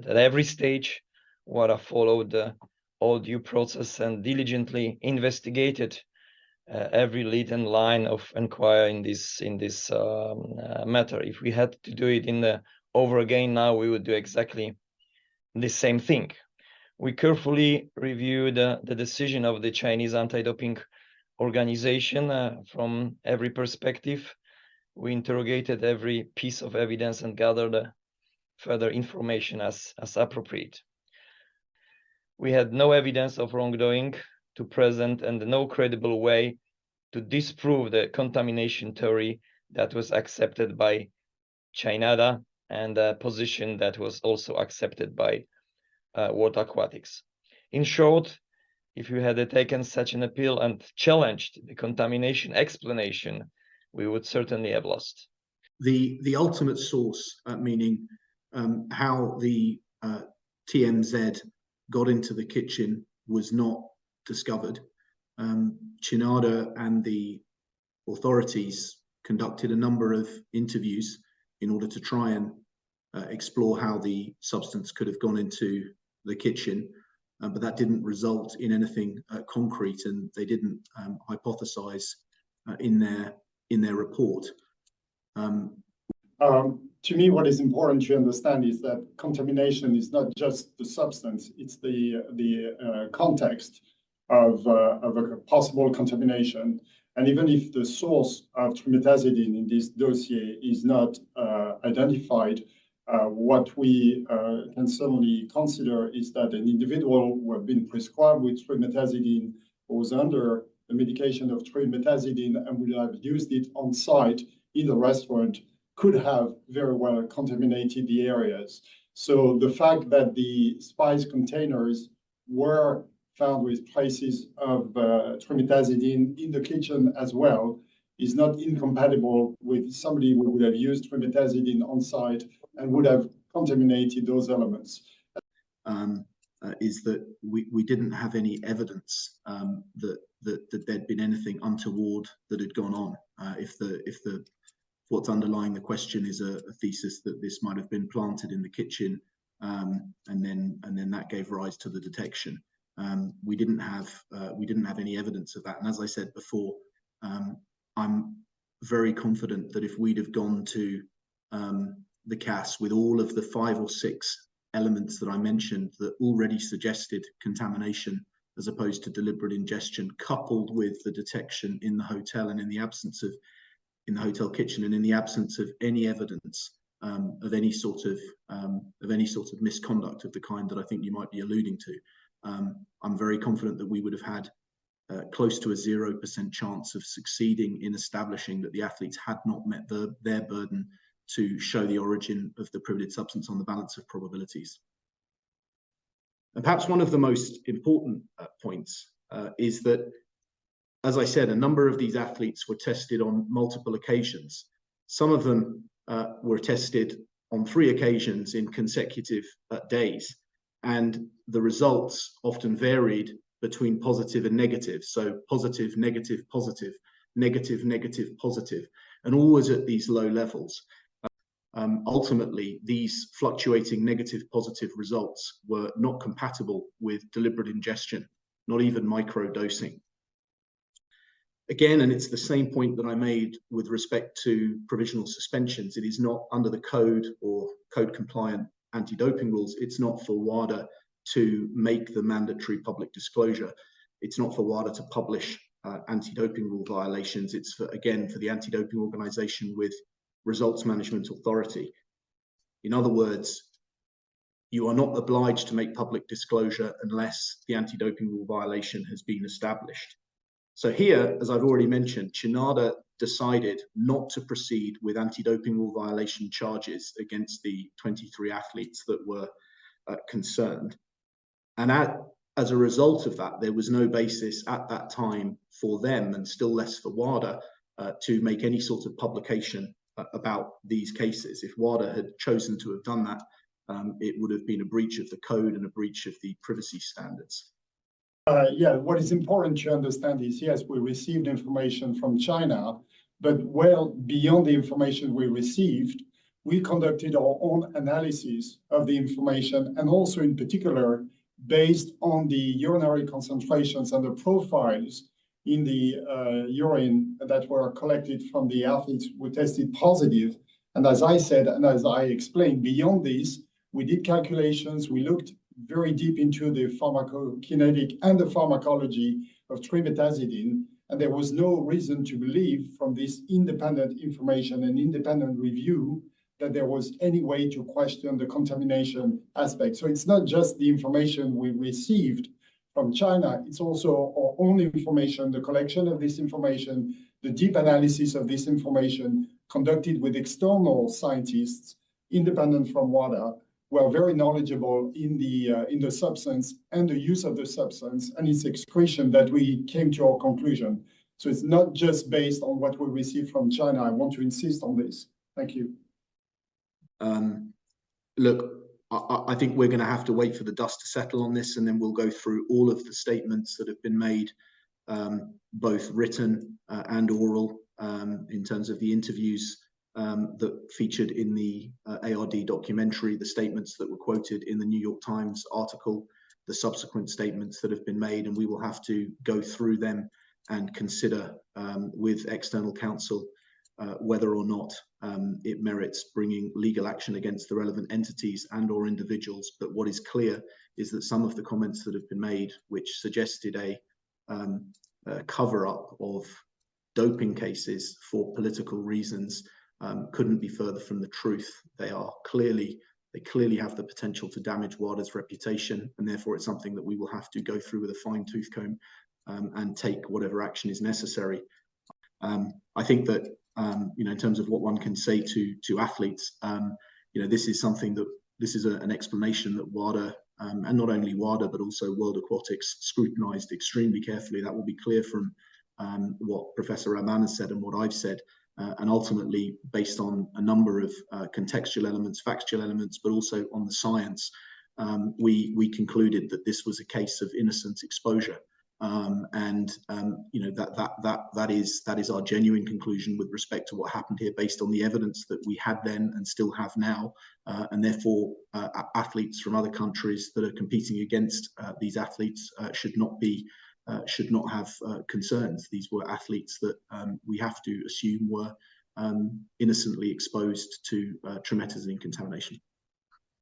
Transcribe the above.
At every stage, WADA followed all due process and diligently investigated every lead and line of inquiry in this matter. If we had to do it over again now, we would do exactly the same thing. We carefully reviewed the decision of the Chinese anti-doping organization from every perspective. We interrogated every piece of evidence and gathered further information as appropriate. We had no evidence of wrongdoing to present and no credible way to disprove the contamination theory that was accepted by China and a position that was also accepted by World Aquatics. In short, if you had taken such an appeal and challenged the contamination explanation, we would certainly have lost. The ultimate source, meaning how the TMZ got into the kitchen, was not discovered. Chinada and the authorities conducted a number of interviews in order to try and explore how the substance could have gone into the kitchen, but that didn't result in anything concrete, and they didn't hypothesize in their report. To me, what is important to understand is that contamination is not just the substance; it's the context of a possible contamination. And even if the source of trimetazidine in this dossier is not identified, what we can certainly consider is that an individual who had been prescribed with trimetazidine was under the medication of trimetazidine and would have used it on site in the restaurant could have very well contaminated the areas. So the fact that the spice containers were found with traces of trimetazidine in the kitchen as well is not incompatible with somebody who would have used trimetazidine on site and would have contaminated those elements. Is that we didn't have any evidence that there'd been anything untoward that had gone on. If what's underlying the question is a thesis that this might have been planted in the kitchen, and then that gave rise to the detection. We didn't have any evidence of that. And as I said before, I'm very confident that if we'd have gone to the CAS with all of the 5 or 6 elements that I mentioned that already suggested contamination as opposed to deliberate ingestion, coupled with the detection in the hotel and in the absence of in the hotel kitchen and in the absence of any evidence of any sort of misconduct of the kind that I think you might be alluding to, I'm very confident that we would have had close to a 0% chance of succeeding in establishing that the athletes had not met their burden to show the origin of the prohibited substance on the balance of probabilities. And perhaps one of the most important points is that, as I said, a number of these athletes were tested on multiple occasions. Some of them were tested on 3 occasions in consecutive days, and the results often varied between positive and negative. So positive, negative, positive, negative, negative, positive, and always at these low levels. Ultimately, these fluctuating negative positive results were not compatible with deliberate ingestion, not even micro-dosing. Again, and it's the same point that I made with respect to provisional suspensions, it is not under the code or code compliant anti-doping rules. It's not for WADA to make the mandatory public disclosure. It's not for WADA to publish anti-doping rule violations. It's for the anti-doping organization with results management authority. In other words, you are not obliged to make public disclosure unless the anti-doping rule violation has been established. So here, as I've already mentioned, Chinada decided not to proceed with anti-doping rule violation charges against the 23 athletes that were concerned. And as a result of that, there was no basis at that time for them, and still less for WADA, to make any sort of publication about these cases. If WADA had chosen to have done that, it would have been a breach of the code and a breach of the privacy standards. What is important to understand is, yes, we received information from China, but well beyond the information we received, we conducted our own analysis of the information, and also in particular, based on the urinary concentrations and the profiles in the urine that were collected from the athletes who tested positive. And as I said, and as I explained, beyond this, we did calculations, we looked very deep into the pharmacokinetic and the pharmacology of trimetazidine, and there was no reason to believe from this independent information and independent review that there was any way to question the contamination aspect. So it's not just the information we received from China, it's also our own information, the collection of this information, the deep analysis of this information conducted with external scientists, independent from WADA, who are very knowledgeable in the substance and the use of the substance and its excretion, that we came to our conclusion. So it's not just based on what we received from China. I want to insist on this. Thank you. Look, I think we're going to have to wait for the dust to settle on this, and then we'll go through all of the statements that have been made, both written and oral, in terms of the interviews that featured in the ARD documentary, the statements that were quoted in the New York Times article, the subsequent statements that have been made, and we will have to go through them and consider with external counsel whether or not it merits bringing legal action against the relevant entities and or individuals. But what is clear is that some of the comments that have been made, which suggested a cover-up of doping cases for political reasons, couldn't be further from the truth. They clearly have the potential to damage WADA's reputation, and therefore it's something that we will have to go through with a fine-tooth comb and take whatever action is necessary. I think that in terms of what one can say to athletes, this is something that an explanation that WADA and not only WADA but also World Aquatics scrutinized extremely carefully. That will be clear from what Professor Rahman has said and what I've said. And ultimately, based on a number of contextual elements, factual elements, but also on the science, we concluded that this was a case of innocent exposure, that is our genuine conclusion with respect to what happened here, based on the evidence that we had then and still have now, and therefore athletes from other countries that are competing against these athletes should not have concerns. These were athletes that we have to assume were innocently exposed to trimetazidine contamination.